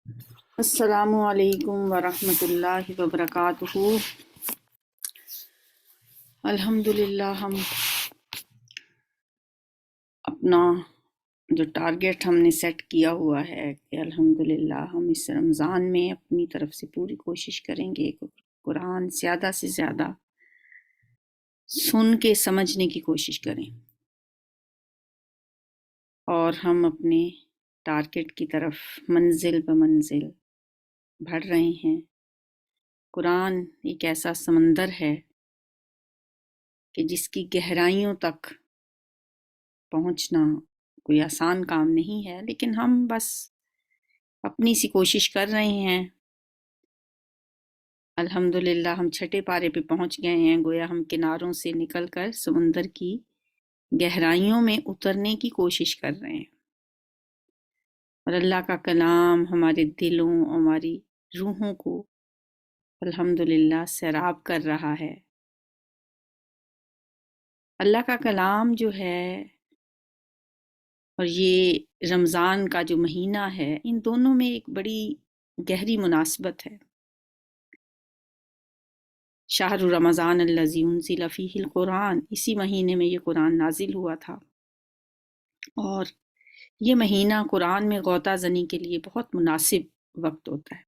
السلام علیکم ورحمۃ اللہ وبرکاتہ۔ الحمدللہ ہم اپنا جو ٹارگیٹ ہم نے سیٹ کیا ہوا ہے کہ الحمدللہ ہم اس رمضان میں اپنی طرف سے پوری کوشش کریں گے کہ قرآن زیادہ سے زیادہ سن کے سمجھنے کی کوشش کریں، اور ہم اپنے ٹارگیٹ کی طرف منزل بہ منزل بڑھ رہے ہیں۔ قرآن ایک ایسا سمندر ہے کہ جس کی گہرائیوں تک پہنچنا کوئی آسان کام نہیں ہے، لیکن ہم بس اپنی سی کوشش کر رہے ہیں۔ الحمدللہ ہم چھٹے پارے پہ پہنچ گئے ہیں، گویا ہم کناروں سے نکل کر سمندر کی گہرائیوں میں اترنے کی کوشش کر رہے ہیں، اور اللہ کا کلام ہمارے دلوں، ہماری روحوں کو الحمدللہ سیراب کر رہا ہے۔ اللہ کا کلام جو ہے اور یہ رمضان کا جو مہینہ ہے، ان دونوں میں ایک بڑی گہری مناسبت ہے۔ شہر رمضان الذی انزل فیہ القرآن، اسی مہینے میں یہ قرآن نازل ہوا تھا، اور یہ مہینہ قرآن میں غوطہ زنی کے لیے بہت مناسب وقت ہوتا ہے۔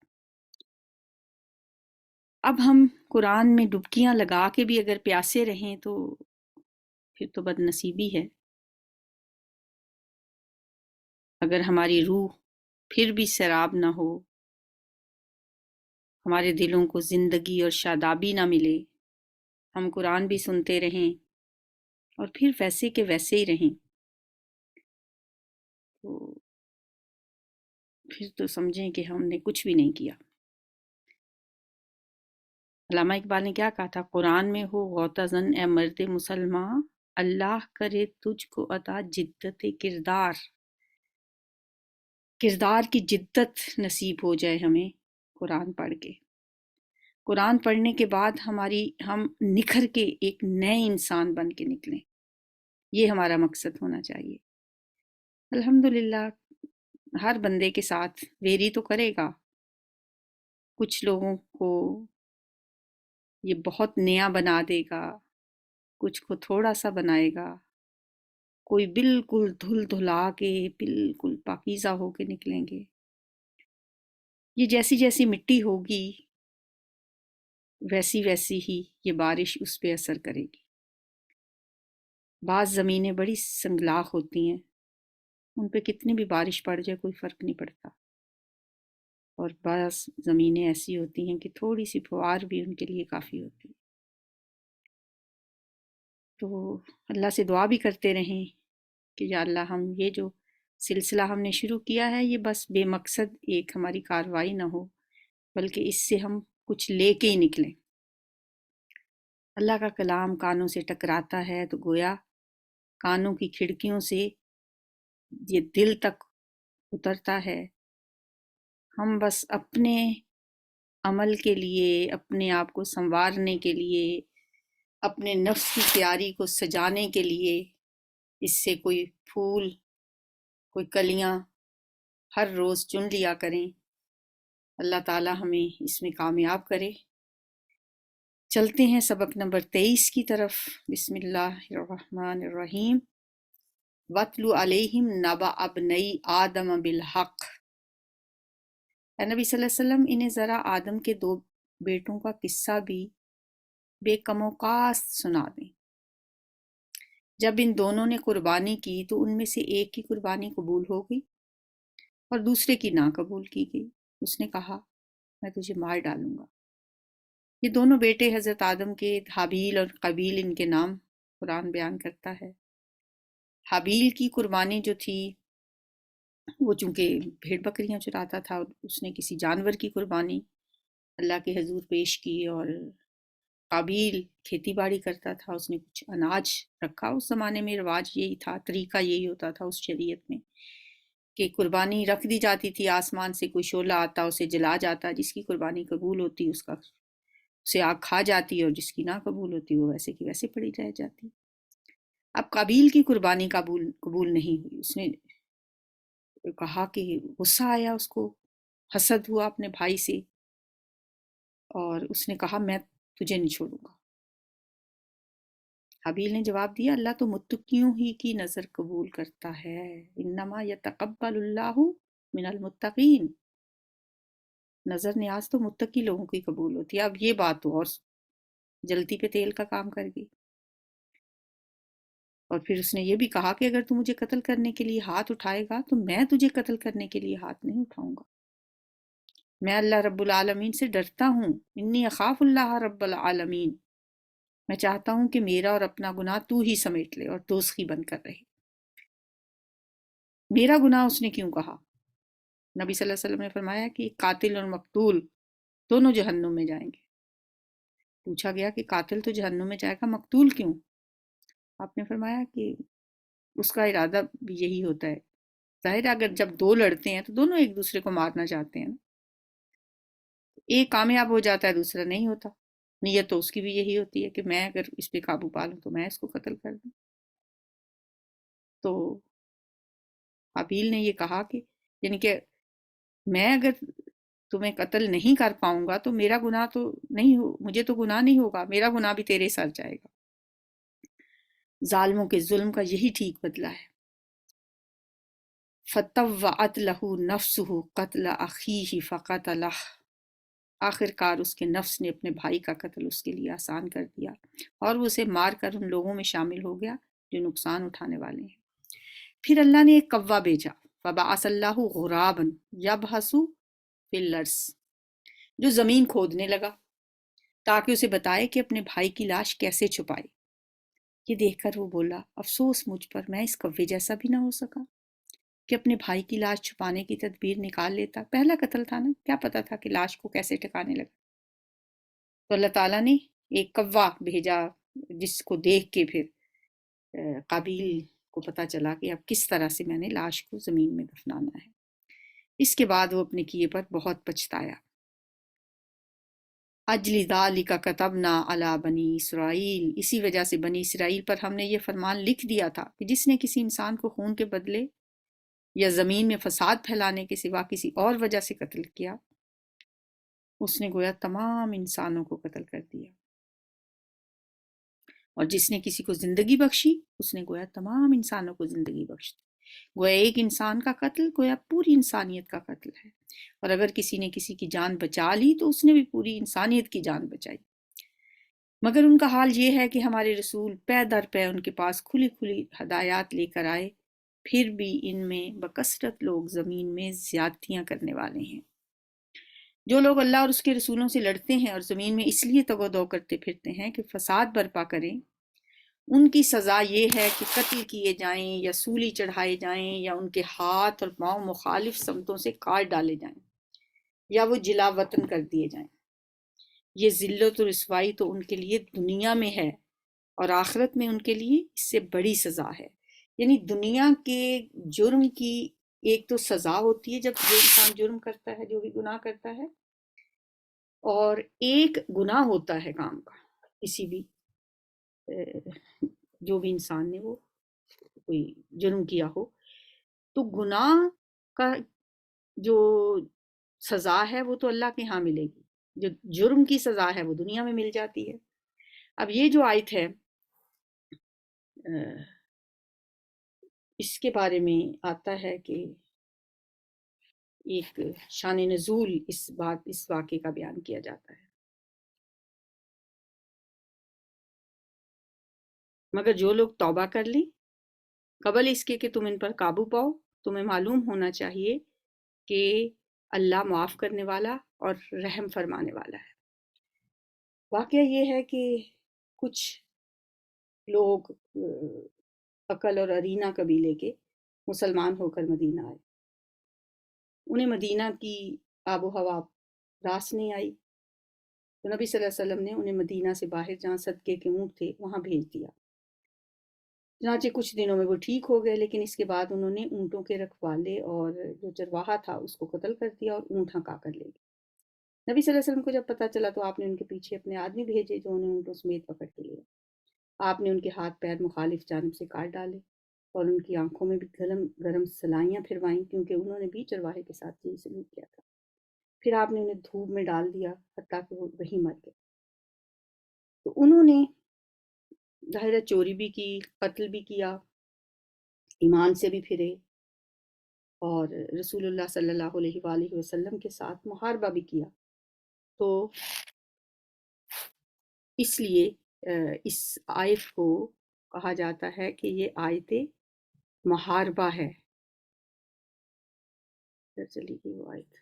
اب ہم قرآن میں ڈبکیاں لگا کے بھی اگر پیاسے رہیں تو پھر تو بد نصیبی ہے۔ اگر ہماری روح پھر بھی سیراب نہ ہو، ہمارے دلوں کو زندگی اور شادابی نہ ملے، ہم قرآن بھی سنتے رہیں اور پھر ویسے کے ویسے ہی رہیں، تو پھر تو سمجھیں کہ ہم نے کچھ بھی نہیں کیا۔ علامہ اقبال نے کیا کہا تھا؟ قرآن میں ہو غوطہ زن اے مرد مسلماں، اللہ کرے تجھ کو عطا جدت کردار۔ کردار کی جدت نصیب ہو جائے ہمیں قرآن پڑھ کے۔ قرآن پڑھنے کے بعد ہم نکھر کے ایک نئے انسان بن کے نکلیں، یہ ہمارا مقصد ہونا چاہیے۔ الحمدللہ ہر بندے کے ساتھ ویری تو کرے گا، کچھ لوگوں کو یہ بہت نیا بنا دے گا، کچھ کو تھوڑا سا بنائے گا، کوئی بالکل دھل دھلا کے بالکل پاکیزہ ہو کے نکلیں گے۔ یہ جیسی جیسی مٹی ہوگی ویسی ویسی ہی یہ بارش اس پہ اثر کرے گی۔ بعض زمینیں بڑی سنگلاخ ہوتی ہیں، ان پہ کتنی بھی بارش پڑ جائے کوئی فرق نہیں پڑتا، اور بعض زمینیں ایسی ہوتی ہیں کہ تھوڑی سی فوار بھی ان کے لیے کافی ہوتی ہے۔ تو اللہ سے دعا بھی کرتے رہیں کہ یا اللہ ہم یہ جو سلسلہ ہم نے شروع کیا ہے یہ بس بے مقصد ایک ہماری کارروائی نہ ہو، بلکہ اس سے ہم کچھ لے کے ہی نکلیں۔ اللہ کا کلام کانوں سے ٹکراتا ہے تو گویا کانوں کی کھڑکیوں سے یہ دل تک اترتا ہے۔ ہم بس اپنے عمل کے لیے، اپنے آپ کو سنوارنے کے لیے، اپنے نفس کی تیاری کو سجانے کے لیے اس سے کوئی پھول، کوئی کلیاں ہر روز چن لیا کریں۔ اللہ تعالی ہمیں اس میں کامیاب کرے۔ چلتے ہیں سبق نمبر 23 کی طرف۔ بسم اللہ الرحمن الرحیم۔ وَاتْلُ عَلَيْهِمْ نَبَأَ ابْنَيْ آدَمَ بِالْحَقِّ۔ اے نبی صلی اللہ علیہ وسلم انہیں ذرا آدم کے 2 بیٹوں کا قصہ بھی بے کم و کاست سنا دیں۔ جب ان دونوں نے قربانی کی تو ان میں سے ایک کی قربانی قبول ہو گئی اور دوسرے کی نہ قبول کی گئی۔ اس نے کہا میں تجھے مار ڈالوں گا۔ یہ دونوں بیٹے حضرت آدم کے حابیل اور قابیل ان کے نام قرآن بیان کرتا ہے۔ حابیل کی قربانی جو تھی وہ چونکہ بھیڑ بکریاں چراتا تھا، اس نے کسی جانور کی قربانی اللہ کے حضور پیش کی، اور قابیل کھیتی باڑی کرتا تھا، اس نے کچھ اناج رکھا۔ اس زمانے میں رواج یہی تھا، طریقہ یہی ہوتا تھا اس شریعت میں کہ قربانی رکھ دی جاتی تھی، آسمان سے کوئی شعلہ آتا اسے جلا جاتا، جس کی قربانی قبول ہوتی اس کا اسے آگ کھا جاتی، اور جس کی نہ قبول ہوتی وہ ویسے کی ویسے پڑی رہ جاتی۔ اب قابیل کی قربانی قبول نہیں ہوئی۔ اس نے کہا کہ غصہ آیا اس کو حسد ہوا اپنے بھائی سے اور اس نے کہا میں تجھے نہیں چھوڑوں گا۔ حابیل نے جواب دیا اللہ تو متقیوں ہی کی نظر قبول کرتا ہے، انما یتقبل اللہ من المتقین، نظر نیاز تو متقی لوگوں کی قبول ہوتی ہے۔ اب یہ بات تو اور جلتی پہ تیل کا کام کر گئی۔ اور پھر اس نے یہ بھی کہا کہ اگر تو مجھے قتل کرنے کے لیے ہاتھ اٹھائے گا تو میں تجھے قتل کرنے کے لیے ہاتھ نہیں اٹھاؤں گا، میں اللہ رب العالمین سے ڈرتا ہوں، انی اخاف اللہ رب العالمین، میں چاہتا ہوں کہ میرا اور اپنا گناہ تو ہی سمیٹ لے اور دوزخی بند کر رہے۔ میرا گناہ اس نے کیوں کہا؟ نبی صلی اللہ علیہ وسلم نے فرمایا کہ قاتل اور مقتول دونوں جہنم میں جائیں گے۔ پوچھا گیا کہ قاتل تو جہنم میں جائے گا، مقتول کیوں؟ آپ نے فرمایا کہ اس کا ارادہ بھی یہی ہوتا ہے، ظاہر ہے اگر جب دو لڑتے ہیں تو دونوں ایک دوسرے کو مارنا چاہتے ہیں، ایک کامیاب ہو جاتا ہے دوسرا نہیں ہوتا، نیت تو اس کی بھی یہی ہوتی ہے کہ میں اگر اس پہ قابو پا لوں تو میں اس کو قتل کر دوں۔ تو حابیل نے یہ کہا کہ یعنی کہ میں اگر تمہیں قتل نہیں کر پاؤں گا تو میرا گناہ تو نہیں ہو، مجھے تو گناہ نہیں ہوگا، میرا گناہ بھی تیرے سر جائے گا۔ ظالموں کے ظلم کا یہی ٹھیک بدلہ ہے۔ فَطَوَّعَتْ لَهُ نَفْسُهُ قَتْلَ أَخِيهِ فَقَتَلَهُ، آخر کار اس کے نفس نے اپنے بھائی کا قتل اس کے لیے آسان کر دیا اور وہ اسے مار کر ان لوگوں میں شامل ہو گیا جو نقصان اٹھانے والے ہیں۔ پھر اللہ نے ایک کوا بھیجا، فَبَعَثَ اللَّهُ غُرَابًا يَبْحَثُ فِي الْأَرْضِ، جو زمین کھودنے لگا تاکہ اسے بتائے کہ اپنے بھائی کی لاش کیسے چھپائے۔ یہ دیکھ کر وہ بولا افسوس مجھ پر، میں اس کوے جیسا بھی نہ ہو سکا کہ اپنے بھائی کی لاش چھپانے کی تدبیر نکال لیتا، پہلا قتل تھا نا، کیا پتا تھا کہ لاش کو کیسے ٹھکانے لگا۔ تو اللہ تعالیٰ نے ایک کوا بھیجا جس کو دیکھ کے پھر قابیل کو پتا چلا کہ اب کس طرح سے میں نے لاش کو زمین میں دفنانا ہے۔ اس کے بعد وہ اپنے کیے پر بہت پچھتایا۔ اجل ذالک کتبنا علی بنی اسرائیل، اسی وجہ سے بنی اسرائیل پر ہم نے یہ فرمان لکھ دیا تھا کہ جس نے کسی انسان کو خون کے بدلے یا زمین میں فساد پھیلانے کے سوا کسی اور وجہ سے قتل کیا، اس نے گویا تمام انسانوں کو قتل کر دیا، اور جس نے کسی کو زندگی بخشی اس نے گویا تمام انسانوں کو زندگی بخش دی۔ گویا ایک انسان کا قتل گویا پوری انسانیت کا قتل ہے، اور اگر کسی نے کسی کی جان بچا لی تو اس نے بھی پوری انسانیت کی جان بچائی۔ مگر ان کا حال یہ ہے کہ ہمارے رسول پے در پے ان کے پاس کھلی کھلی ہدایات لے کر آئے، پھر بھی ان میں بکثرت لوگ زمین میں زیادتیاں کرنے والے ہیں۔ جو لوگ اللہ اور اس کے رسولوں سے لڑتے ہیں اور زمین میں اس لیے تگ و دو کرتے پھرتے ہیں کہ فساد برپا کریں، ان کی سزا یہ ہے کہ قتل کیے جائیں یا سولی چڑھائے جائیں یا ان کے ہاتھ اور پاؤں مخالف سمتوں سے کاٹ ڈالے جائیں یا وہ جلا وطن کر دیے جائیں۔ یہ ذلت و رسوائی تو ان کے لیے دنیا میں ہے اور آخرت میں ان کے لیے اس سے بڑی سزا ہے۔ یعنی دنیا کے جرم کی ایک تو سزا ہوتی ہے جب جو انسان جرم کرتا ہے، جو بھی گناہ کرتا ہے، اور ایک گناہ ہوتا ہے کام کا، کسی بھی جو بھی انسان نے وہ کوئی جرم کیا ہو، تو گناہ کا جو سزا ہے وہ تو اللہ کے ہاں ملے گی، جو جرم کی سزا ہے وہ دنیا میں مل جاتی ہے۔ اب یہ جو آیت ہے اس کے بارے میں آتا ہے کہ ایک شان نزول اس واقعے کا بیان کیا جاتا ہے۔ مگر جو لوگ توبہ کر لیں قبل اس کے کہ تم ان پر قابو پاؤ، تمہیں معلوم ہونا چاہیے کہ اللہ معاف کرنے والا اور رحم فرمانے والا ہے۔ واقعہ یہ ہے کہ کچھ لوگ عقل اور ارینہ قبیلے کے مسلمان ہو کر مدینہ آئے، انہیں مدینہ کی آب و ہوا راس نہیں آئی، تو نبی صلی اللہ علیہ وسلم نے انہیں مدینہ سے باہر جہاں صدقے کے اونٹ تھے وہاں بھیج دیا۔ چنانچہ کچھ دنوں میں وہ ٹھیک ہو گئے، لیکن اس کے بعد انہوں نے اونٹوں کے رکھوالے اور جو چرواہا تھا اس کو قتل کر دیا اور اونٹ ہنکا کر لے گئے۔ نبی صلی اللہ علیہ وسلم کو جب پتہ چلا تو آپ نے ان کے پیچھے اپنے آدمی بھیجے جو انہیں اونٹوں سمیت پکڑ کے لے۔ آپ نے ان کے ہاتھ پیر مخالف جانب سے کاٹ ڈالے اور ان کی آنکھوں میں بھی گرم گرم سلائیاں پھروائیں، کیونکہ انہوں نے بھی چرواہے کے ساتھ یہی سلوک کیا تھا۔ پھر آپ نے انہیں دھوپ میں ڈال دیا حتیٰ کہ وہ وہیں مر گئے۔ تو انہوں نے ظاہر چوری بھی کی، قتل بھی کیا، ایمان سے بھی پھرے، اور رسول اللہ صلی اللہ علیہ وآلہ وسلم کے ساتھ محاربہ بھی کیا۔ تو اس لیے اس آیت کو کہا جاتا ہے کہ یہ آیت محاربہ ہے۔ چلی گئی وہ آیت۔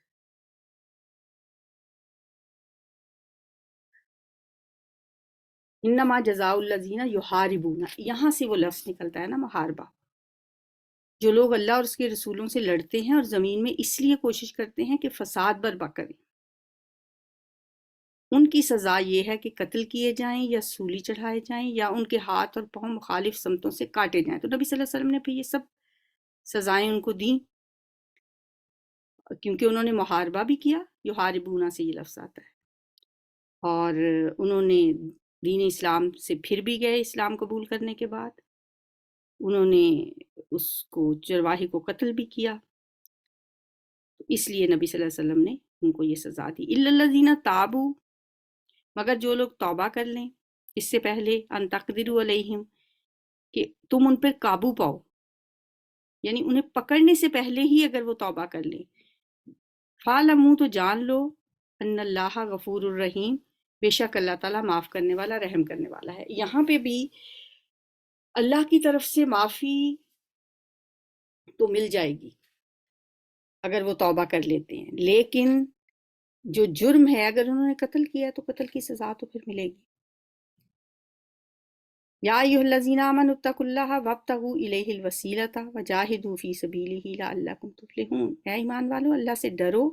انما جزاء الذین یحاربون، یہاں سے وہ لفظ نکلتا ہے نا، محاربہ، جو لوگ اللہ اور اس کے رسولوں سے لڑتے ہیں اور زمین میں اس لیے کوشش کرتے ہیں کہ فساد برپا کریں، ان کی سزا یہ ہے کہ قتل کیے جائیں یا سولی چڑھائے جائیں یا ان کے ہاتھ اور پاؤں مخالف سمتوں سے کاٹے جائیں۔ تو نبی صلی اللہ علیہ وسلم نے پھر یہ سب سزائیں ان کو دیں، کیونکہ انہوں نے محاربہ بھی کیا، یحاربون سے یہ لفظ آتا ہے، اور انہوں نے دین اسلام سے پھر بھی گئے اسلام قبول کرنے کے بعد، انہوں نے اس کو چرواہی کو قتل بھی کیا، اس لیے نبی صلی اللہ علیہ وسلم نے ان کو یہ سزا دی۔ الا الذین تابوا، مگر جو لوگ توبہ کر لیں اس سے پہلے، ان تقدروا علیہم، کہ تم ان پر قابو پاؤ، یعنی انہیں پکڑنے سے پہلے ہی اگر وہ توبہ کر لیں، فَاعْلَمُوا، تو جان لو، ان اللہ غفور الرحیم، بے شک اللہ تعالیٰ معاف کرنے والا، رحم کرنے والا ہے۔ یہاں پہ بھی اللہ کی طرف سے معافی تو مل جائے گی اگر وہ توبہ کر لیتے ہیں، لیکن جو جرم ہے، اگر انہوں نے قتل کیا تو قتل کی سزا تو پھر ملے گی۔ یا ایھا الذین آمنوا اتقوا اللہ وابتغوا الیہ الوسیلۃ وجاہدوا فی سبیلہ لعلکم تفلحون، اے ایمان والو، اللہ سے ڈرو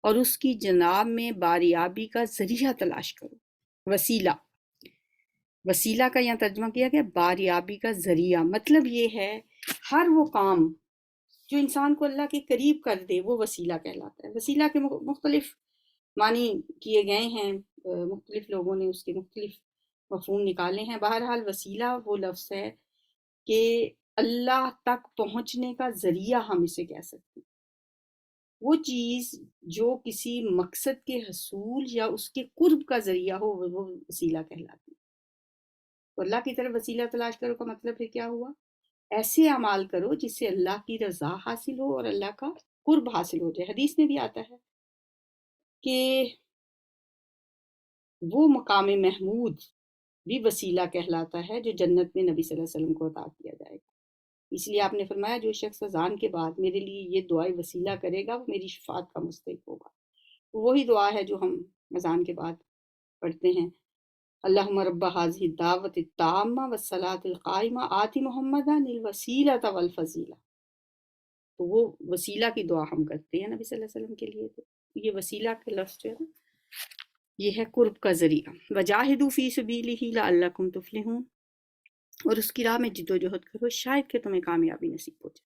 اور اس کی جناب میں باریابی کا ذریعہ تلاش کرو۔ وسیلہ، وسیلہ کا یہاں ترجمہ کیا گیا باریابی کا ذریعہ، مطلب یہ ہے ہر وہ کام جو انسان کو اللہ کے قریب کر دے وہ وسیلہ کہلاتا ہے۔ وسیلہ کے مختلف معنی کیے گئے ہیں، مختلف لوگوں نے اس کے مختلف مفہوم نکالے ہیں۔ بہرحال وسیلہ وہ لفظ ہے کہ اللہ تک پہنچنے کا ذریعہ ہم اسے کہہ سکتے ہیں، وہ چیز جو کسی مقصد کے حصول یا اس کے قرب کا ذریعہ ہو وہ وسیلہ کہلاتی ہے۔ تو اللہ کی طرف وسیلہ تلاش کرو کا مطلب پھر کیا ہوا؟ ایسے اعمال کرو جس سے اللہ کی رضا حاصل ہو اور اللہ کا قرب حاصل ہو جائے۔ حدیث میں بھی آتا ہے کہ وہ مقام محمود بھی وسیلہ کہلاتا ہے جو جنت میں نبی صلی اللہ علیہ وسلم کو عطا کیا جائے گا۔ اس لیے آپ نے فرمایا جو شخص اذان کے بعد میرے لیے یہ دعائے وسیلہ کرے گا وہ میری شفاعت کا مستحق ہوگا۔ وہی دعا ہے جو ہم اذان کے بعد پڑھتے ہیں، اللہم رب ھذہ الدعوۃ التامہ والصلاۃ القائمہ آت محمدا الوسیلۃ والفضیلہ۔ تو وہ وسیلہ کی دعا ہم کرتے ہیں نبی صلی اللہ علیہ وسلم کے لیے۔ تو یہ وسیلہ کا لفظ جو ہے یہ ہے قرب کا ذریعہ۔ وجاہدوا فی سبیلہ لعلکم تفلحون، اور اس کی راہ میں جد و جہد کرو شاید کہ تمہیں کامیابی نصیب ہو جائے۔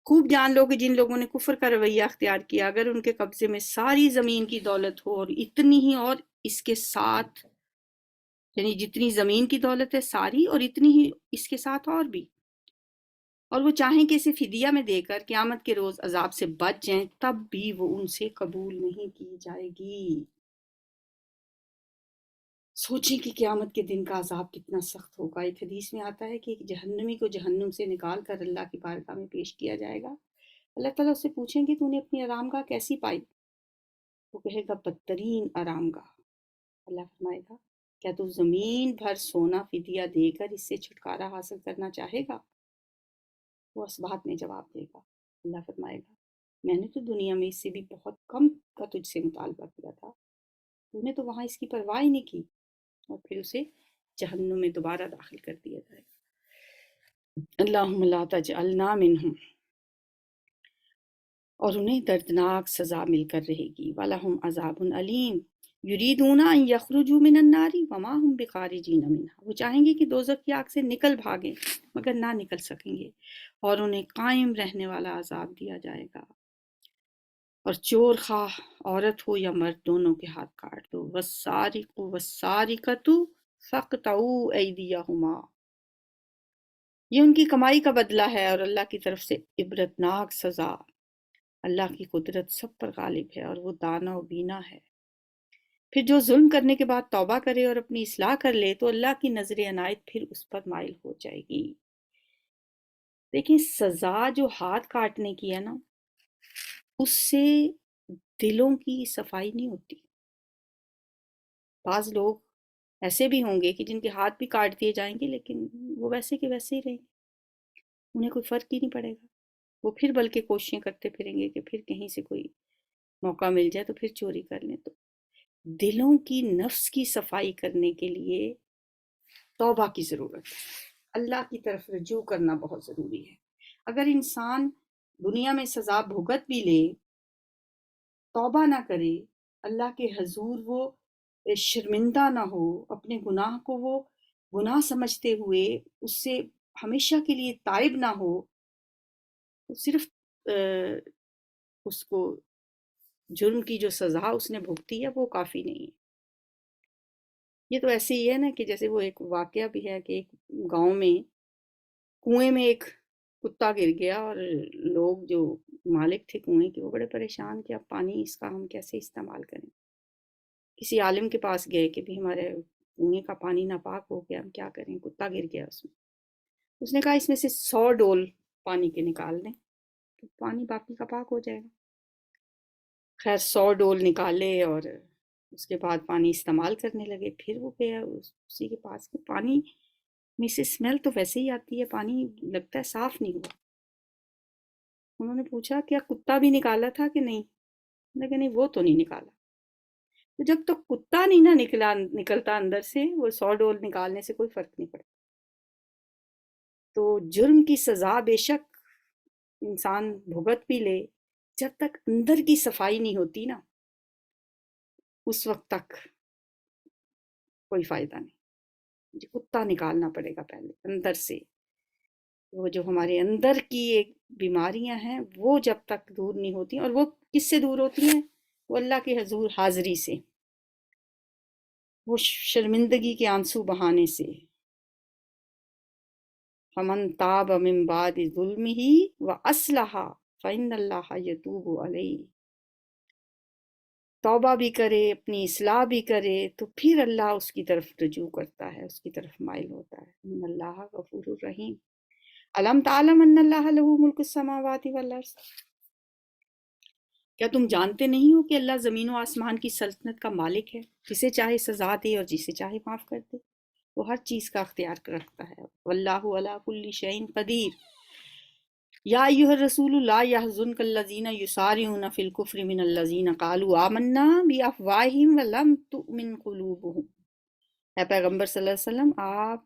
خوب جان لو کہ جن لوگوں نے کفر کا رویہ اختیار کیا، اگر ان کے قبضے میں ساری زمین کی دولت ہو اور اتنی ہی اور اس کے ساتھ، یعنی جتنی زمین کی دولت ہے ساری اور اتنی ہی اس کے ساتھ اور بھی، اور وہ چاہیں کہ اسے فدیہ میں دے کر قیامت کے روز عذاب سے بچ جائیں، تب بھی وہ ان سے قبول نہیں کی جائے گی۔ سوچیں کہ قیامت کے دن کا عذاب کتنا سخت ہوگا۔ ایک حدیث میں آتا ہے کہ ایک جہنمی کو جہنم سے نکال کر اللہ کی بارگاہ میں پیش کیا جائے گا۔ اللہ تعالیٰ اس سے پوچھیں گے تو نے اپنی آرام گاہ کیسی پائی؟ وہ کہے گا بدترین آرام گاہ۔ اللہ فرمائے گا کیا تو زمین بھر سونا فدیہ دے کر اس سے چھٹکارا حاصل کرنا چاہے گا؟ وہ اس بات میں جواب دے گا، اللہ فرمائے گا میں نے تو دنیا میں اس سے بھی بہت کم کا تجھ سے مطالبہ کیا تھا، تو نے تو وہاں اس کی پرواہ ہی نہیں کی، اور پھر اسے جہنم میں دوبارہ داخل کر دیا جائے گا۔ اللہم لا تجعلنا منہم، اور انہیں دردناک سزا مل کر رہے گی۔ وَلَهُمْ عَذَابٌ عَلِيمٌ يُرِيدُونَ أَن يَخْرُجُوا مِنَ النَّارِ وَمَا هُمْ بِخَارِجِينَ مِنْهَا، وہ چاہیں گے کہ دوزخ کی آگ سے نکل بھاگیں مگر نہ نکل سکیں گے، اور انہیں قائم رہنے والا عذاب دیا جائے گا۔ اور چور خواہ عورت ہو یا مرد دونوں کے ہاتھ کاٹ دو۔ وَالسَّارِقُ وَالسَّارِقَةُ فَاقْطَعُوا أَيْدِيَهُمَا، یہ ان کی کمائی کا بدلہ ہے اور اللہ کی طرف سے عبرتناک سزا۔ اللہ کی قدرت سب پر غالب ہے اور وہ دانا و بینا ہے۔ پھر جو ظلم کرنے کے بعد توبہ کرے اور اپنی اصلاح کر لے تو اللہ کی نظر عنایت پھر اس پر مائل ہو جائے گی۔ دیکھیں، سزا جو ہاتھ کاٹنے کی ہے نا، اس سے دلوں کی صفائی نہیں ہوتی۔ بعض لوگ ایسے بھی ہوں گے کہ جن کے ہاتھ بھی کاٹ دیے جائیں گے لیکن وہ ویسے کے ویسے ہی رہیں گے، انہیں کوئی فرق ہی نہیں پڑے گا۔ وہ پھر بلکہ کوششیں کرتے پھریں گے کہ پھر کہیں سے کوئی موقع مل جائے تو پھر چوری کر لیں۔ تو دلوں کی، نفس کی صفائی کرنے کے لیے توبہ کی ضرورت ہے، اللہ کی طرف رجوع کرنا بہت ضروری ہے۔ اگر انسان دنیا میں سزا بھگت بھی لے، توبہ نہ کرے، اللہ کے حضور وہ شرمندہ نہ ہو، اپنے گناہ کو وہ گناہ سمجھتے ہوئے اس سے ہمیشہ کے لیے تائب نہ ہو، تو صرف اس کو جرم کی جو سزا اس نے بھگتی ہے وہ کافی نہیں ہے۔ یہ تو ایسے ہی ہے نا کہ جیسے وہ ایک واقعہ بھی ہے کہ ایک گاؤں میں کنویں میں ایک کتا گر گیا اور لوگ جو مالک تھے کنویں کے وہ بڑے پریشان کہ اب پانی اس کا ہم کیسے استعمال کریں۔ کسی عالم کے پاس گئے کہ بھی ہمارے کنویں کا پانی ناپاک ہو گیا، ہم کیا کریں، کتا گر گیا اس میں۔ اس نے کہا اس میں سے 100 ڈول پانی کے نکال دیں تو پانی باقی کا پاک ہو جائے گا۔ خیر 100 ڈول نکالے اور اس کے بعد پانی استعمال کرنے لگے۔ پھر وہ گیا اسی کے پاس کہ پانی میں سے اسمیل تو ویسے ہی آتی ہے، پانی لگتا ہے صاف نہیں ہوا۔ انہوں نے پوچھا کیا کتا بھی نکالا تھا کہ نہیں؟ لیکن نہیں، وہ تو نہیں نکالا۔ تو جب تک کتا نہیں نہ نکلتا اندر سے، وہ 100 ڈول نکالنے سے کوئی فرق نہیں پڑتا۔ تو جرم کی سزا بے شک انسان بھگت بھی لے، جب تک اندر کی صفائی نہیں ہوتی نا، اس وقت تک کوئی فائدہ نہیں۔ جو کتا نکالنا پڑے گا پہلے اندر سے، وہ جو ہمارے اندر کی ایک بیماریاں ہیں وہ جب تک دور نہیں ہوتی، اور وہ کس سے دور ہوتی ہیں؟ وہ اللہ کے حضور حاضری سے، وہ شرمندگی کے آنسو بہانے سے۔ فمن تاب من بعد ظلمہ واصلح فإن اللہ یتوب علیہ۔ توبہ بھی کرے، اپنی اصلاح بھی کرے تو پھر اللہ اس کی طرف رجوع کرتا ہے، اس کی طرف مائل ہوتا ہے۔ ان اللہ غفور الرحیم۔ الم تعلم ان اللہ لہ ملک السماوات والارض۔ کیا تم جانتے نہیں ہو کہ اللہ زمین و آسمان کی سلطنت کا مالک ہے، جسے چاہے سزا دے اور جسے چاہے معاف کر دے، وہ ہر چیز کا اختیار رکھتا ہے۔ واللہ علی کل شیء قدیر۔ یا ایھا الرسول لا یحزنک الذین یسارعون فی الکفر من الذین قالوا آمنا بافواہہم ولم تؤمن قلوبہم۔ اے پیغمبر صلی اللہ علیہ وسلم، آپ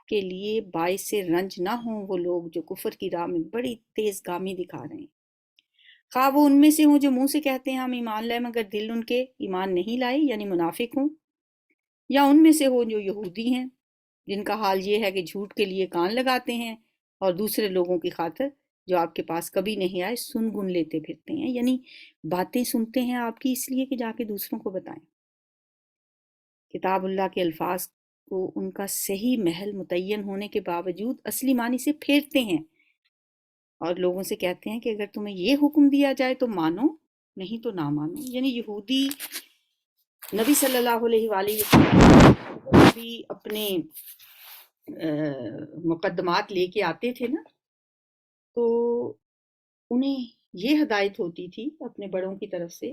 کے لیے باعث رنج نہ ہوں وہ لوگ جو کفر کی راہ میں بڑی تیز گامی دکھا رہے ہیں، خواہ وہ ان میں سے ہوں جو منہ سے کہتے ہیں ہم ایمان لائے مگر دل ان کے ایمان نہیں لائے یعنی منافق ہوں، یا ان میں سے ہوں جو یہودی ہیں جن کا حال یہ ہے کہ جھوٹ کے لیے کان لگاتے ہیں اور دوسرے لوگوں کی خاطر جو آپ کے پاس کبھی نہیں آئے سن گن لیتے پھرتے ہیں، یعنی باتیں سنتے ہیں آپ کی اس لیے کہ جا کے دوسروں کو بتائیں۔ کتاب اللہ کے الفاظ کو ان کا صحیح محل متعین ہونے کے باوجود اصلی معنی سے پھیرتے ہیں اور لوگوں سے کہتے ہیں کہ اگر تمہیں یہ حکم دیا جائے تو مانو، نہیں تو نہ مانو۔ یعنی یہودی نبی صلی اللہ علیہ وآلہ وسلم بھی اپنے مقدمات لے کے آتے تھے نا، تو انہیں یہ ہدایت ہوتی تھی اپنے بڑوں کی طرف سے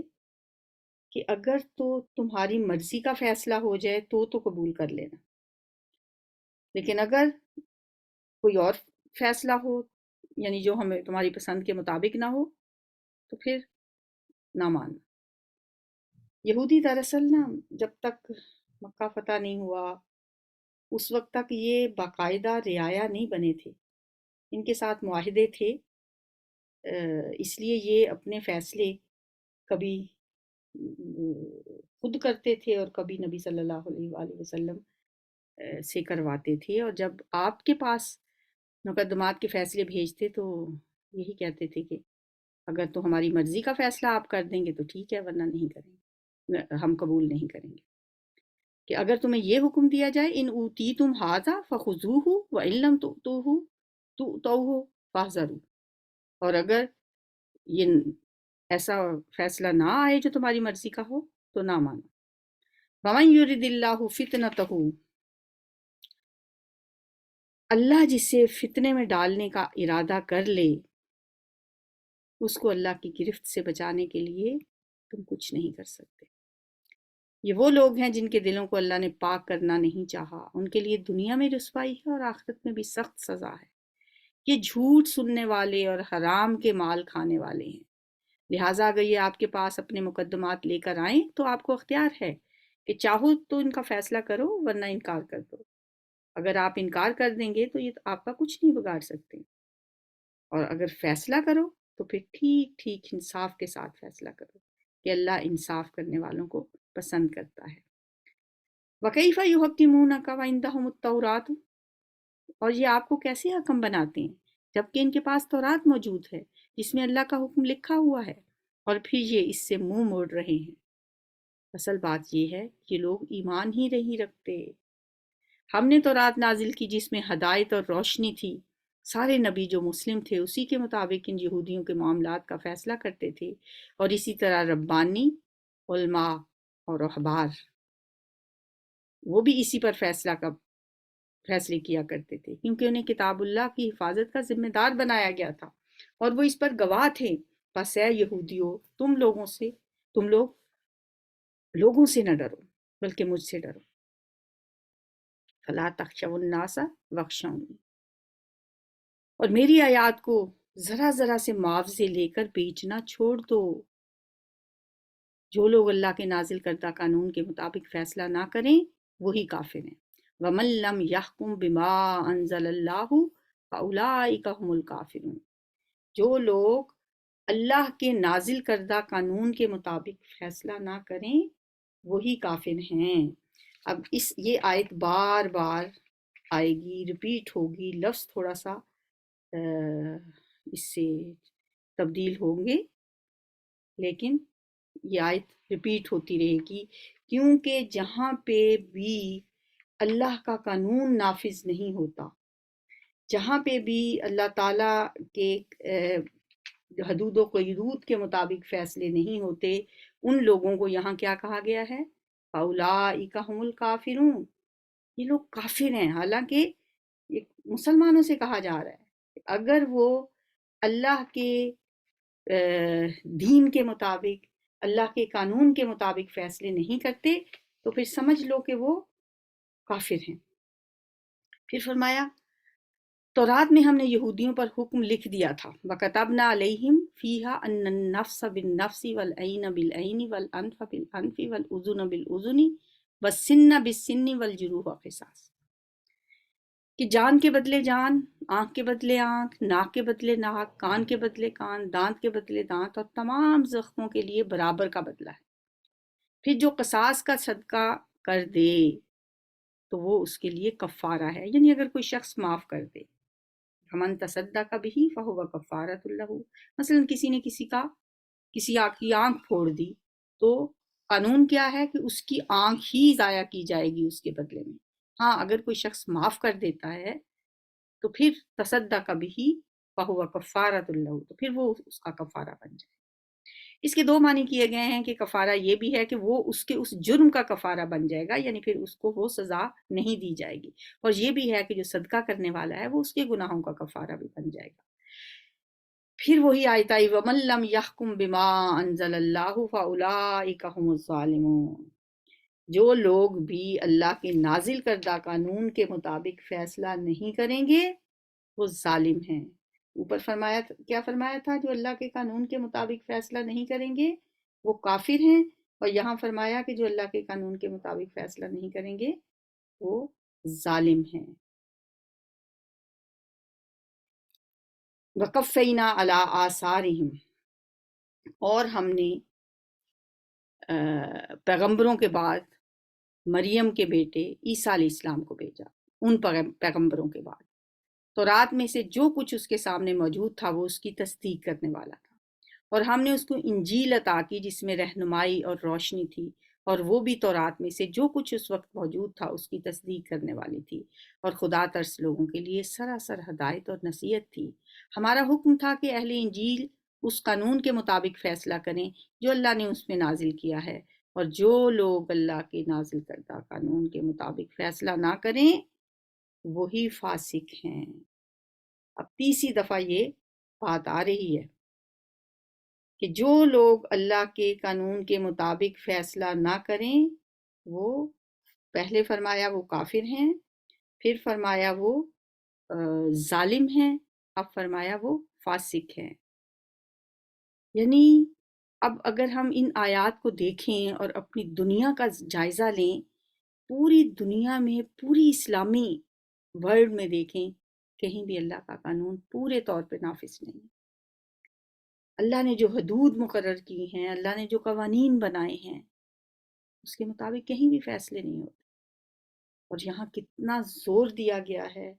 کہ اگر تو تمہاری مرضی کا فیصلہ ہو جائے تو قبول کر لینا، لیکن اگر کوئی اور فیصلہ ہو یعنی جو ہمیں تمہاری پسند کے مطابق نہ ہو تو پھر نہ ماننا۔ یہودی دراصل نا جب تک مکہ فتح نہیں ہوا اس وقت تک یہ باقاعدہ رعایا نہیں بنے تھے، ان کے ساتھ معاہدے تھے، اس لیے یہ اپنے فیصلے کبھی خود کرتے تھے اور کبھی نبی صلی اللہ علیہ وآلہ وسلم سے کرواتے تھے، اور جب آپ کے پاس مقدمات کے فیصلے بھیجتے تو یہی کہتے تھے کہ اگر تو ہماری مرضی کا فیصلہ آپ کر دیں گے تو ٹھیک ہے ورنہ نہیں کریں گے، ہم قبول نہیں کریں گے۔ کہ اگر تمہیں یہ حکم دیا جائے ان اوتیتم ھذا فخذوہ وان لم تؤتوہ فاحذروا، اور اگر یہ ایسا فیصلہ نہ آئے جو تمہاری مرضی کا ہو تو نہ مانو۔ وَمَن يُرِدِ اللَّهُ فِتْنَتَهُ، اللہ جسے فتنے میں ڈالنے کا ارادہ کر لے اس کو اللہ کی گرفت سے بچانے کے لیے تم کچھ نہیں کر سکتے۔ یہ وہ لوگ ہیں جن کے دلوں کو اللہ نے پاک کرنا نہیں چاہا، ان کے لیے دنیا میں رسوائی ہے اور آخرت میں بھی سخت سزا ہے۔ یہ جھوٹ سننے والے اور حرام کے مال کھانے والے ہیں، لہٰذا اگر یہ آپ کے پاس اپنے مقدمات لے کر آئیں تو آپ کو اختیار ہے کہ چاہو تو ان کا فیصلہ کرو ورنہ انکار کر دو۔ اگر آپ انکار کر دیں گے تو یہ آپ کا کچھ نہیں بگاڑ سکتے، اور اگر فیصلہ کرو تو پھر ٹھیک ٹھیک انصاف کے ساتھ فیصلہ کرو کہ اللہ انصاف کرنے والوں کو پسند کرتا ہے۔ وَكَيْفَ يُحَكِّمُونَكَ وَعِندَهُمُ التَّوْرَاةُ، اور یہ آپ کو کیسے حکم بناتے ہیں جبکہ ان کے پاس تورات موجود ہے جس میں اللہ کا حکم لکھا ہوا ہے، اور پھر یہ اس سے منہ موڑ رہے ہیں۔ اصل بات یہ ہے کہ لوگ ایمان ہی نہیں رکھتے۔ ہم نے تورات نازل کی جس میں ہدایت اور روشنی تھی، سارے نبی جو مسلم تھے اسی کے مطابق ان یہودیوں کے معاملات کا فیصلہ کرتے تھے، اور اسی طرح ربانی علماء اور احبار وہ بھی اسی پر فیصلے کیا کرتے تھے، کیونکہ انہیں کتاب اللہ کی حفاظت کا ذمہ دار بنایا گیا تھا اور وہ اس پر گواہ تھے۔ پس اے یہودیو، تم لوگ لوگوں سے نہ ڈرو بلکہ مجھ سے ڈرو۔ فلا تخشوا الناس واخشونی، اور میری آیات کو ذرا ذرا سے معاوضے لے کر بیچنا چھوڑ دو۔ جو لوگ اللہ کے نازل کردہ قانون کے مطابق فیصلہ نہ کریں وہی کافر ہیں۔ وَمَن لَّمْ يَحْكُم بِمَا أَنزَلَ اللَّهُ فَأُولَٰئِكَ هُمُ الْكَافِرُونَ، جو لوگ اللہ کے نازل کردہ قانون کے مطابق فیصلہ نہ کریں وہی کافر ہیں۔ اب یہ آیت بار بار آئے گی، ریپیٹ ہوگی، لفظ تھوڑا سا اس سے تبدیل ہوں گے، لیکن یہ آیت ریپیٹ ہوتی رہے گی، کیونکہ جہاں پہ بھی اللہ کا قانون نافذ نہیں ہوتا، جہاں پہ بھی اللہ تعالیٰ کے حدود و قیود کے مطابق فیصلے نہیں ہوتے، ان لوگوں کو یہاں کیا کہا گیا ہے؟ فَأُولَٰئِکَ هُمُ الْکَافِرُونَ، یہ لوگ کافر ہیں۔ حالانکہ یہ مسلمانوں سے کہا جا رہا ہے کہ اگر وہ اللہ کے دین کے مطابق، اللہ کے قانون کے مطابق فیصلے نہیں کرتے تو پھر سمجھ لو کہ وہ کافر ہیں۔ پھر فرمایا تورات میں ہم نے یہودیوں پر حکم لکھ دیا تھا، وَكَتَبْنَا عَلَيْهِمْ فِيهَا أَنَّ النَّفْسَ بِالنَّفْسِ وَالْعَيْنَ بِالْعَيْنِ وَالْأَنْفَ بِالْأَنْفِ وَالْأُذُنَ بِالْأُذُنِ وَالسِّنَّ بِالسِّنِّ وَالْجُرُوحَ قِصَاص، کہ جان کے بدلے جان، آنکھ کے بدلے آنکھ، ناک کے بدلے ناک، کان کے بدلے کان، دانت کے بدلے دانت، اور تمام زخموں کے لیے برابر کا بدلہ ہے۔ پھر جو قصاص کا صدقہ کر دے تو وہ اس کے لیے کفارہ ہے، یعنی اگر کوئی شخص معاف کر دے، فمن تصدق به فهو کفارۃ له، مثلا کسی نے کسی کی آنکھ پھوڑ دی تو قانون کیا ہے کہ اس کی آنکھ ہی ضائع کی جائے گی اس کے بدلے میں۔ ہاں اگر کوئی شخص معاف کر دیتا ہے تو پھر تصدق به فهو کفارۃ له، تو پھر وہ اس کا کفارہ بن جائے۔ اس کے دو معنی کیے گئے ہیں کہ کفارہ یہ بھی ہے کہ وہ اس کے اس جرم کا کفارہ بن جائے گا، یعنی پھر اس کو وہ سزا نہیں دی جائے گی، اور یہ بھی ہے کہ جو صدقہ کرنے والا ہے وہ اس کے گناہوں کا کفارہ بھی بن جائے گا۔ پھر وہی آیت آئی وَمَن لَّمْ يَحْكُم بِمَا أَنزَلَ اللَّهُ فَأُولَٰئِكَ هُمُ الظَّالِمُونَ، جو لوگ بھی اللہ کے نازل کردہ قانون کے مطابق فیصلہ نہیں کریں گے وہ ظالم ہیں۔ اوپر کیا فرمایا تھا؟ جو اللہ کے قانون کے مطابق فیصلہ نہیں کریں گے وہ کافر ہیں، اور یہاں فرمایا کہ جو اللہ کے قانون کے مطابق فیصلہ نہیں کریں گے وہ ظالم ہیں۔ وَقَفَّيْنَا عَلَىٰ آثَارِهِمْ، اور ہم نے پیغمبروں کے بعد مریم کے بیٹے عیسیٰ علیہ السلام کو بھیجا، ان پیغمبروں کے بعد تورات میں سے جو کچھ اس کے سامنے موجود تھا وہ اس کی تصدیق کرنے والا تھا، اور ہم نے اس کو انجیل عطا کی جس میں رہنمائی اور روشنی تھی، اور وہ بھی تورات میں سے جو کچھ اس وقت موجود تھا اس کی تصدیق کرنے والی تھی، اور خدا ترس لوگوں کے لیے سراسر ہدایت اور نصیحت تھی۔ ہمارا حکم تھا کہ اہل انجیل اس قانون کے مطابق فیصلہ کریں جو اللہ نے اس میں نازل کیا ہے، اور جو لوگ اللہ کے نازل کردہ قانون کے مطابق فیصلہ نہ کریں وہی فاسق ہیں۔ اب تیسری دفعہ یہ بات آ رہی ہے کہ جو لوگ اللہ کے قانون کے مطابق فیصلہ نہ کریں وہ، پہلے فرمایا وہ کافر ہیں، پھر فرمایا وہ ظالم ہیں، اب فرمایا وہ فاسق ہیں۔ یعنی اب اگر ہم ان آیات کو دیکھیں اور اپنی دنیا کا جائزہ لیں، پوری دنیا میں، پوری اسلامی ورلڈ میں دیکھیں، کہیں بھی اللہ کا قانون پورے طور پہ نافذ نہیں۔ اللہ نے جو حدود مقرر کی ہیں، اللہ نے جو قوانین بنائے ہیں، اس کے مطابق کہیں بھی فیصلے نہیں ہوتے۔ اور یہاں کتنا زور دیا گیا ہے،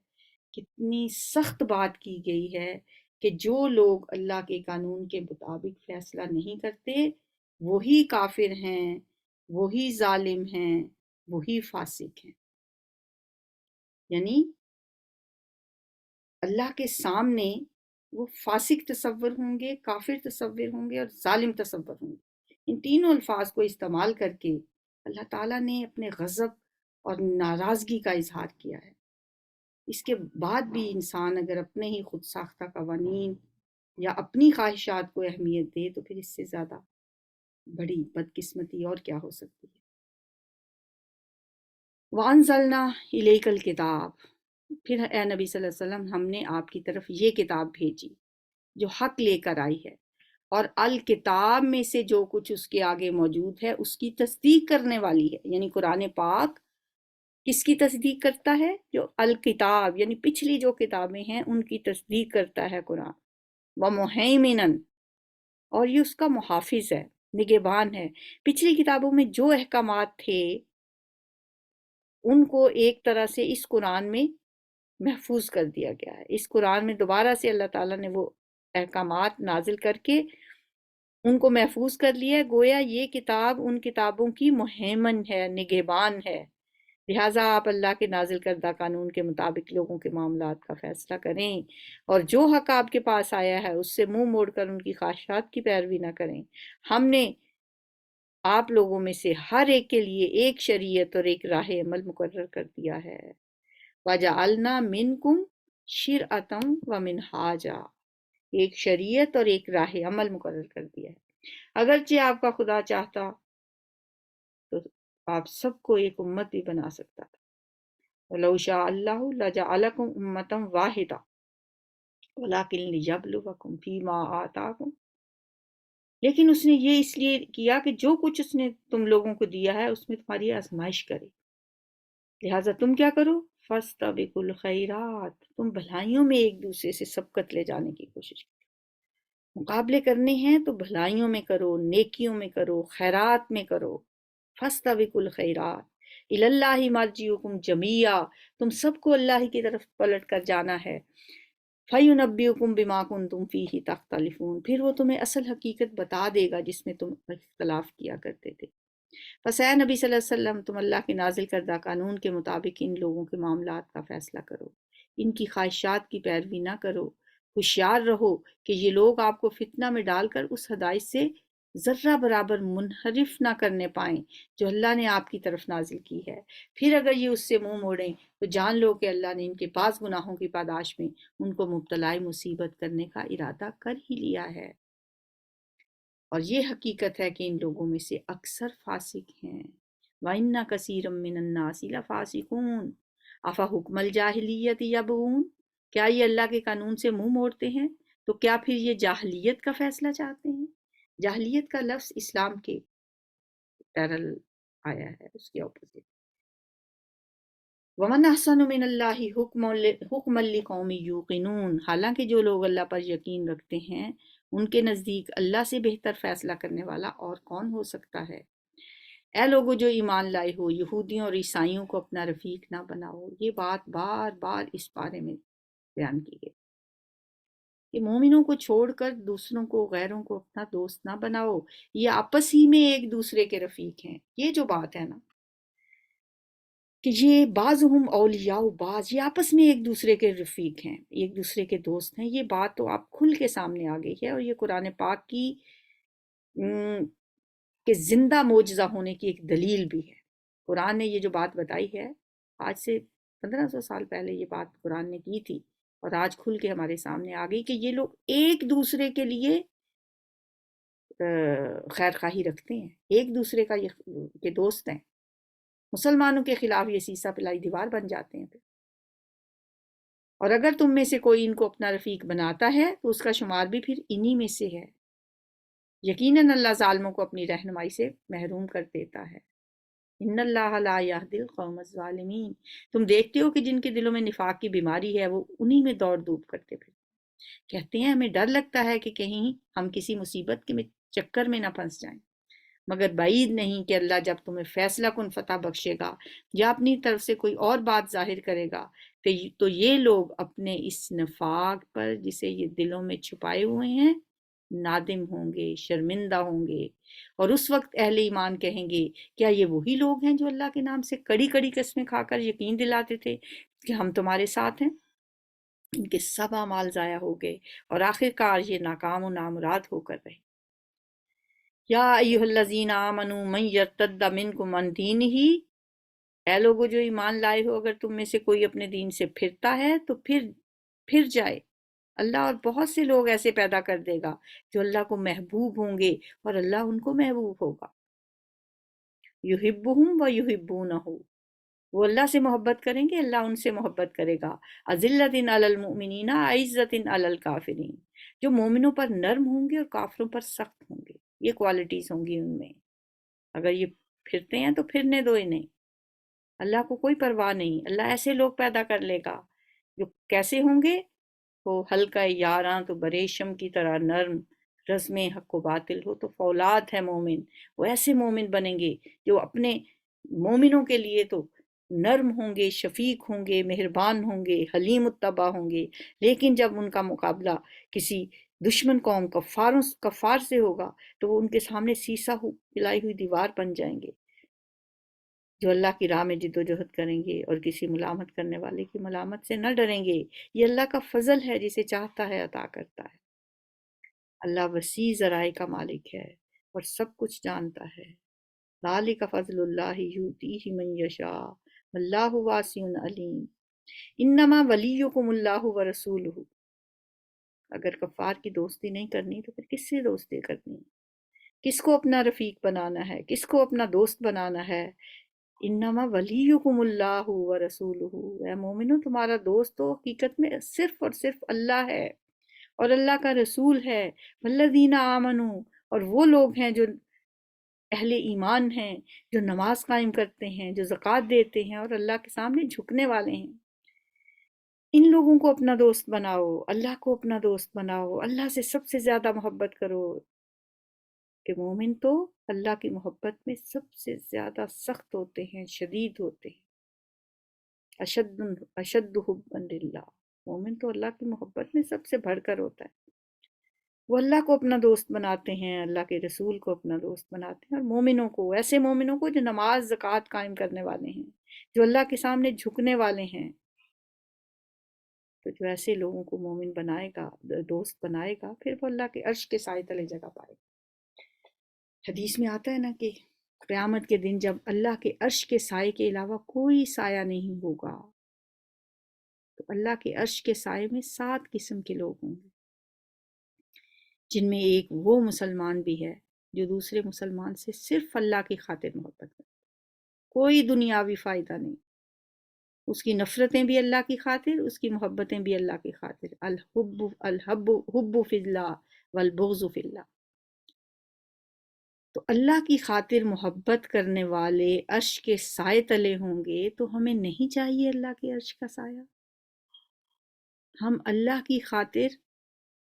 کتنی سخت بات کی گئی ہے کہ جو لوگ اللہ کے قانون کے مطابق فیصلہ نہیں کرتے وہی کافر ہیں، وہی ظالم ہیں، وہی فاسق ہیں۔ یعنی اللہ کے سامنے وہ فاسق تصور ہوں گے، کافر تصور ہوں گے اور ظالم تصور ہوں گے۔ ان تینوں الفاظ کو استعمال کر کے اللہ تعالیٰ نے اپنے غضب اور ناراضگی کا اظہار کیا ہے۔ اس کے بعد بھی انسان اگر اپنے ہی خود ساختہ قوانین یا اپنی خواہشات کو اہمیت دے تو پھر اس سے زیادہ بڑی بدقسمتی اور کیا ہو سکتی ہے۔ وَأَنزَلْنَا إِلَيْكَ الْكِتَابَ، پھر اے نبی صلی اللہ علیہ وسلم ہم نے آپ کی طرف یہ کتاب بھیجی جو حق لے کر آئی ہے، اور الکتاب میں سے جو کچھ اس کے آگے موجود ہے اس کی تصدیق کرنے والی ہے۔ یعنی قرآن پاک کس کی تصدیق کرتا ہے؟ جو الکتاب یعنی پچھلی جو کتابیں ہیں ان کی تصدیق کرتا ہے قرآن۔ وَمُحَيْمِنًا، اور یہ اس کا محافظ ہے، نگہبان ہے۔ پچھلی کتابوں میں جو احکامات تھے ان کو ایک طرح سے اس قرآن میں محفوظ کر دیا گیا ہے۔ اس قرآن میں دوبارہ سے اللہ تعالیٰ نے وہ احکامات نازل کر کے ان کو محفوظ کر لیا ہے، گویا یہ کتاب ان کتابوں کی مہیمن ہے، نگہبان ہے۔ لہٰذا آپ اللہ کے نازل کردہ قانون کے مطابق لوگوں کے معاملات کا فیصلہ کریں، اور جو حق آپ کے پاس آیا ہے اس سے منہ موڑ کر ان کی خواہشات کی پیروی نہ کریں۔ ہم نے آپ لوگوں میں سے ہر ایک کے لیے ایک شریعت اور ایک راہ عمل مقرر کر دیا ہے۔ وَجَعَلْنَا مِنْكُمْ شِرْعَةً وَمِنْهَاجًا، ایک شریعت اور ایک راہ عمل مقرر کر دیا ہے۔ اگرچہ آپ کا خدا چاہتا تو آپ سب کو ایک امت بھی بنا سکتا تھا۔ وَلَوْ شَاءَ اللَّهُ لَجَعَلَكُمْ أُمَّةً وَاحِدَةً وَلَٰكِن لِيَبْلُوَكُمْ فِيمَا آتَاكُمْ، لیکن اس نے یہ اس لیے کیا کہ جو کچھ اس نے تم لوگوں کو دیا ہے اس میں تمہاری آزمائش کرے۔ لہٰذا تم کیا کرو؟ فَاسْتَبِقُوا الْخَيْرَاتِ، تم بھلائیوں میں ایک دوسرے سے سبقت لے جانے کی کوشش کرو۔ مقابلے کرنے ہیں تو بھلائیوں میں کرو، نیکیوں میں کرو، خیرات میں کرو۔ فَاسْتَبِقُوا الْخَيْرَاتِ إِلَى اللَّهِ مَرْجِعُكُمْ جَمِيعًا، تم سب کو اللہ کی طرف پلٹ کر جانا ہے۔ فَيُنَبِّئُكُم بِمَا كُنتُمْ فِيهِ تَخْتَلِفُونَ، پھر وہ تمہیں اصل حقیقت بتا دے گا جس میں تم اختلاف کیا کرتے تھے۔ پس اے نبی صلی اللہ علیہ وسلم تم اللہ کے نازل کردہ قانون کے مطابق ان لوگوں کے معاملات کا فیصلہ کرو، ان کی خواہشات کی پیروی نہ کرو۔ ہوشیار رہو کہ یہ لوگ آپ کو فتنہ میں ڈال کر اس ہدایت سے ذرہ برابر منحرف نہ کرنے پائیں جو اللہ نے آپ کی طرف نازل کی ہے۔ پھر اگر یہ اس سے منہ موڑیں تو جان لو کہ اللہ نے ان کے پاس گناہوں کی پاداش میں ان کو مبتلا مصیبت کرنے کا ارادہ کر ہی لیا ہے۔ اور یہ حقیقت ہے کہ ان لوگوں میں سے اکثر فاسق ہیں۔ وَإِنَّ كَثِيرًا مِّنَ النَّاسِ لَفَاسِقُونَ أَفَحُكْمَ الْجَاهِلِيَّةِ يَبْغُونَ، کیا یہ اللہ کے قانون سے منہ موڑتے ہیں تو کیا پھر یہ جاہلیت کا فیصلہ چاہتے ہیں؟ جاہلیت کا لفظ اسلام کے پیرل آیا ہے، اس کے اپوزٹ۔ وَمَنْ أَحْسَنُ مِنَ اللَّهِ حُكْمًا لِقَوْمٍ يُوقِنُونَ، حالانکہ جو لوگ اللہ پر یقین رکھتے ہیں ان کے نزدیک اللہ سے بہتر فیصلہ کرنے والا اور کون ہو سکتا ہے۔ اے لوگو جو ایمان لائے ہو، یہودیوں اور عیسائیوں کو اپنا رفیق نہ بناؤ۔ یہ بات بار بار اس بارے میں بیان کی گئی کہ مومنوں کو چھوڑ کر دوسروں کو، غیروں کو اپنا دوست نہ بناؤ، یہ آپس ہی میں ایک دوسرے کے رفیق ہیں۔ یہ جو بات ہے نا، کہ یہ بعضهم اولیاء بعض، یہ آپس میں ایک دوسرے کے رفیق ہیں، ایک دوسرے کے دوست ہیں. یہ بات تو آپ کھل کے سامنے آ گئی ہے، اور یہ قرآن پاک کی کہ زندہ معجزہ ہونے کی ایک دلیل بھی ہے. قرآن نے یہ جو بات بتائی ہے، آج سے 1500 سال پہلے یہ بات قرآن نے کی تھی، اور آج کھل کے ہمارے سامنے آ گئی کہ یہ لوگ ایک دوسرے کے لیے خیر خواہی رکھتے ہیں، ایک دوسرے کا یہ دوست ہیں. مسلمانوں کے خلاف یہ سیسا پلائی دیوار بن جاتے ہیں. اور اگر تم میں سے کوئی ان کو اپنا رفیق بناتا ہے تو اس کا شمار بھی پھر انہی میں سے ہے. یقیناً اللہ ظالموں کو اپنی رہنمائی سے محروم کر دیتا ہے. ان اللہ لا یہدی القوم الظالمین. تم دیکھتے ہو کہ جن کے دلوں میں نفاق کی بیماری ہے وہ انہی میں دوڑ دھوپ کرتے پھر کہتے ہیں ہمیں ڈر لگتا ہے کہ کہیں ہم کسی مصیبت کے چکر میں نہ پھنس جائیں. مگر بعید نہیں کہ اللہ جب تمہیں فیصلہ کن فتح بخشے گا یا اپنی طرف سے کوئی اور بات ظاہر کرے گا تو یہ لوگ اپنے اس نفاق پر جسے یہ دلوں میں چھپائے ہوئے ہیں نادم ہوں گے، شرمندہ ہوں گے. اور اس وقت اہل ایمان کہیں گے کیا یہ وہی لوگ ہیں جو اللہ کے نام سے کڑی کڑی قسمیں کھا کر یقین دلاتے تھے کہ ہم تمہارے ساتھ ہیں؟ ان کے سب اعمال ضائع ہو گئے اور آخرکار یہ ناکام و نامراد ہو کر رہے. یا ایھا الذین آمنوا من یرتد منکم عن دینہ، اے لوگو جو ایمان لائے ہو، اگر تم میں سے کوئی اپنے دین سے پھرتا ہے تو پھر جائے. اللہ اور بہت سے لوگ ایسے پیدا کر دے گا جو اللہ کو محبوب ہوں گے اور اللہ ان کو محبوب ہوگا. یحبہم و یحبونہ، وہ اللہ سے محبت کریں گے، اللہ ان سے محبت کرے گا. اذلۃ علی المؤمنین عزۃ علی الکافرین، جو مومنوں پر نرم ہوں گے اور کافروں پر سخت ہوں گے. یہ کوالٹیز ہوں گی ان میں. اگر یہ پھرتے ہیں تو پھرنے دو انہیں، اللہ کو کوئی پرواہ نہیں. اللہ ایسے لوگ پیدا کر لے گا جو کیسے ہوں گے؟ وہ ہلکا یاراں تو بریشم کی طرح نرم، رزم حق و باطل ہو تو فولاد ہے مومن. وہ ایسے مومن بنیں گے جو اپنے مومنوں کے لیے تو نرم ہوں گے، شفیق ہوں گے، مہربان ہوں گے، حلیم الطبع ہوں گے. لیکن جب ان کا مقابلہ کسی دشمن قوم کفار سے ہوگا تو وہ ان کے سامنے سیسا پلائی ہوئی دیوار بن جائیں گے. جو اللہ کی راہ میں جد و جہد کریں گے اور کسی ملامت کرنے والے کی ملامت سے نہ ڈریں گے. یہ اللہ کا فضل ہے، جسے چاہتا ہے عطا کرتا ہے. اللہ وسیع ذرائع کا مالک ہے اور سب کچھ جانتا ہے. ذالک فضل اللہ یؤتیہ من یشاء واللہ واسع علیم. انما ولیکم اللہ ورسولہ. اگر کفار کی دوستی نہیں کرنی تو پھر کس سے دوستی کرنی؟ کس کو اپنا رفیق بنانا ہے؟ کس کو اپنا دوست بنانا ہے؟ انما ولیکم اللہ ورسولہ. اے مومنو، تمہارا دوست تو حقیقت میں صرف اور صرف اللہ ہے اور اللہ کا رسول ہے. والذین آمنوا، اور وہ لوگ ہیں جو اہل ایمان ہیں، جو نماز قائم کرتے ہیں، جو زکوٰۃ دیتے ہیں اور اللہ کے سامنے جھکنے والے ہیں. ان لوگوں کو اپنا دوست بناؤ، اللہ کو اپنا دوست بناؤ، اللہ سے سب سے زیادہ محبت کرو. کہ مومن تو اللہ کی محبت میں سب سے زیادہ سخت ہوتے ہیں، شدید ہوتے ہیں. اشد حبا للہ. مومن تو اللہ کی محبت میں سب سے بڑھ کر ہوتا ہے. وہ اللہ کو اپنا دوست بناتے ہیں، اللہ کے رسول کو اپنا دوست بناتے ہیں، اور مومنوں کو، ایسے مومنوں کو جو نماز زکوٰۃ قائم کرنے والے ہیں، جو اللہ کے سامنے جھکنے والے ہیں. تو جو ایسے لوگوں کو مومن بنائے گا، دوست بنائے گا، پھر وہ اللہ کے عرش کے سائے تلے جگہ پائے گا. حدیث میں آتا ہے نا کہ قیامت کے دن جب اللہ کے عرش کے سائے کے علاوہ کوئی سایہ نہیں ہوگا تو اللہ کے عرش کے سائے میں 7 قسم کے لوگ ہوں گے، جن میں ایک وہ مسلمان بھی ہے جو دوسرے مسلمان سے صرف اللہ کی خاطر محبت کرتا ہے. کوئی دنیاوی فائدہ نہیں. اس کی نفرتیں بھی اللہ کی خاطر، اس کی محبتیں بھی اللہ کی خاطر. الحب فی اللہ والبغض فی اللہ. تو اللہ کی خاطر محبت کرنے والے عرش کے سائے تلے ہوں گے. تو ہمیں نہیں چاہیے اللہ کے عرش کا سایہ. ہم اللہ کی خاطر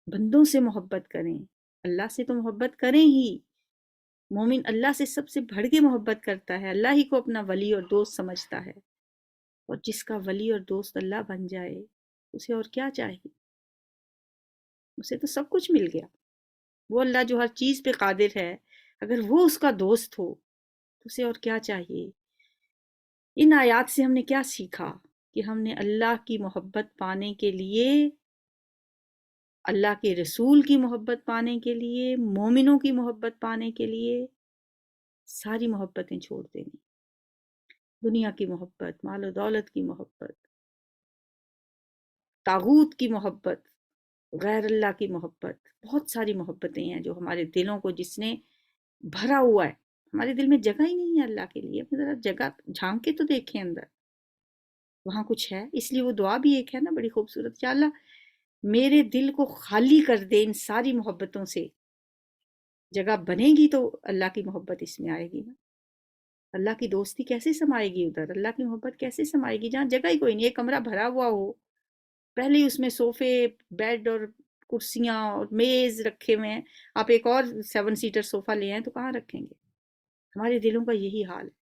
بندوں سے محبت کریں، اللہ سے تو محبت کریں ہی. مومن اللہ سے سب سے بڑھ کے محبت کرتا ہے، اللہ ہی کو اپنا ولی اور دوست سمجھتا ہے. اور جس کا ولی اور دوست اللہ بن جائے اسے اور کیا چاہیے؟ اسے تو سب کچھ مل گیا. وہ اللہ جو ہر چیز پہ قادر ہے، اگر وہ اس کا دوست ہو تو اسے اور کیا چاہیے؟ ان آیات سے ہم نے کیا سیکھا کہ ہم نے اللہ کی محبت پانے کے لیے، اللہ کے رسول کی محبت پانے کے لیے، مومنوں کی محبت پانے کے لیے ساری محبتیں چھوڑ دینی، دنیا کی محبت، مال و دولت کی محبت، طاغوت کی محبت، غیر اللہ کی محبت، بہت ساری محبتیں ہیں جو ہمارے دلوں کو جس نے بھرا ہوا ہے، ہمارے دل میں جگہ ہی نہیں ہے اللہ کے لیے۔ اپنی ذرا جگہ جھانک کے تو دیکھیں اندر، وہاں کچھ ہے۔ اس لیے وہ دعا بھی ایک ہے نا بڑی خوبصورت، یا اللہ میرے دل کو خالی کر دے ان ساری محبتوں سے، جگہ بنے گی تو اللہ کی محبت اس میں آئے گی نا۔ اللہ کی دوستی کیسے سمائے گی ادھر، اللہ کی محبت کیسے سمائے گی جہاں جگہ ہی کوئی نہیں، ایک کمرہ بھرا ہوا ہو، پہلے ہی اس میں صوفے، بیڈ اور کرسیاں اور میز رکھے ہوئے ہیں، آپ ایک اور 7 سیٹر صوفہ لے آئیں تو کہاں رکھیں گے؟ ہمارے دلوں کا یہی حال ہے،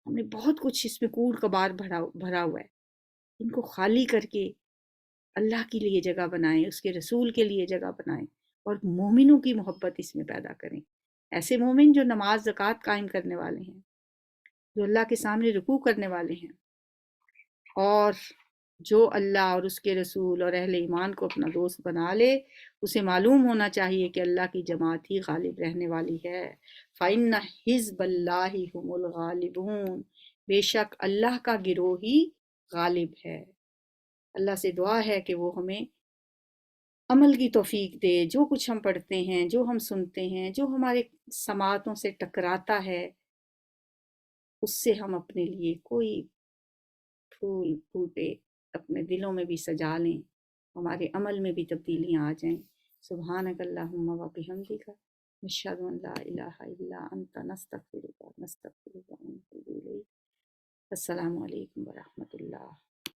ہم نے بہت کچھ اس میں کوڑ کبار بھرا ہوا ہے، ان کو خالی کر کے اللہ کے لیے جگہ بنائیں، اس کے رسول کے لیے جگہ بنائیں، اور مومنوں کی محبت اس میں پیدا کریں، ایسے مومن جو نماز زکوٰۃ قائم کرنے والے ہیں، جو اللہ کے سامنے رکوع کرنے والے ہیں، اور جو اللہ اور اس کے رسول اور اہل ایمان کو اپنا دوست بنا لے، اسے معلوم ہونا چاہیے کہ اللہ کی جماعت ہی غالب رہنے والی ہے۔ فَإِنَّ حِزْبَ اللَّهِ هُمُ الْغَالِبُونَ، بے شک اللہ کا گروہ ہی غالب ہے۔ اللہ سے دعا ہے کہ وہ ہمیں عمل کی توفیق دے، جو کچھ ہم پڑھتے ہیں، جو ہم سنتے ہیں، جو ہمارے سماعتوں سے ٹکراتا ہے، اس سے ہم اپنے لیے کوئی پھول پھوٹے اپنے دلوں میں بھی سجا لیں، ہمارے عمل میں بھی تبدیلیاں آ جائیں۔ سبحانک اللہم و بحمدک، نشہد ان لا الہ الا انت، نستغفرک ونتوب الیک۔ السلام علیکم ورحمۃ اللہ۔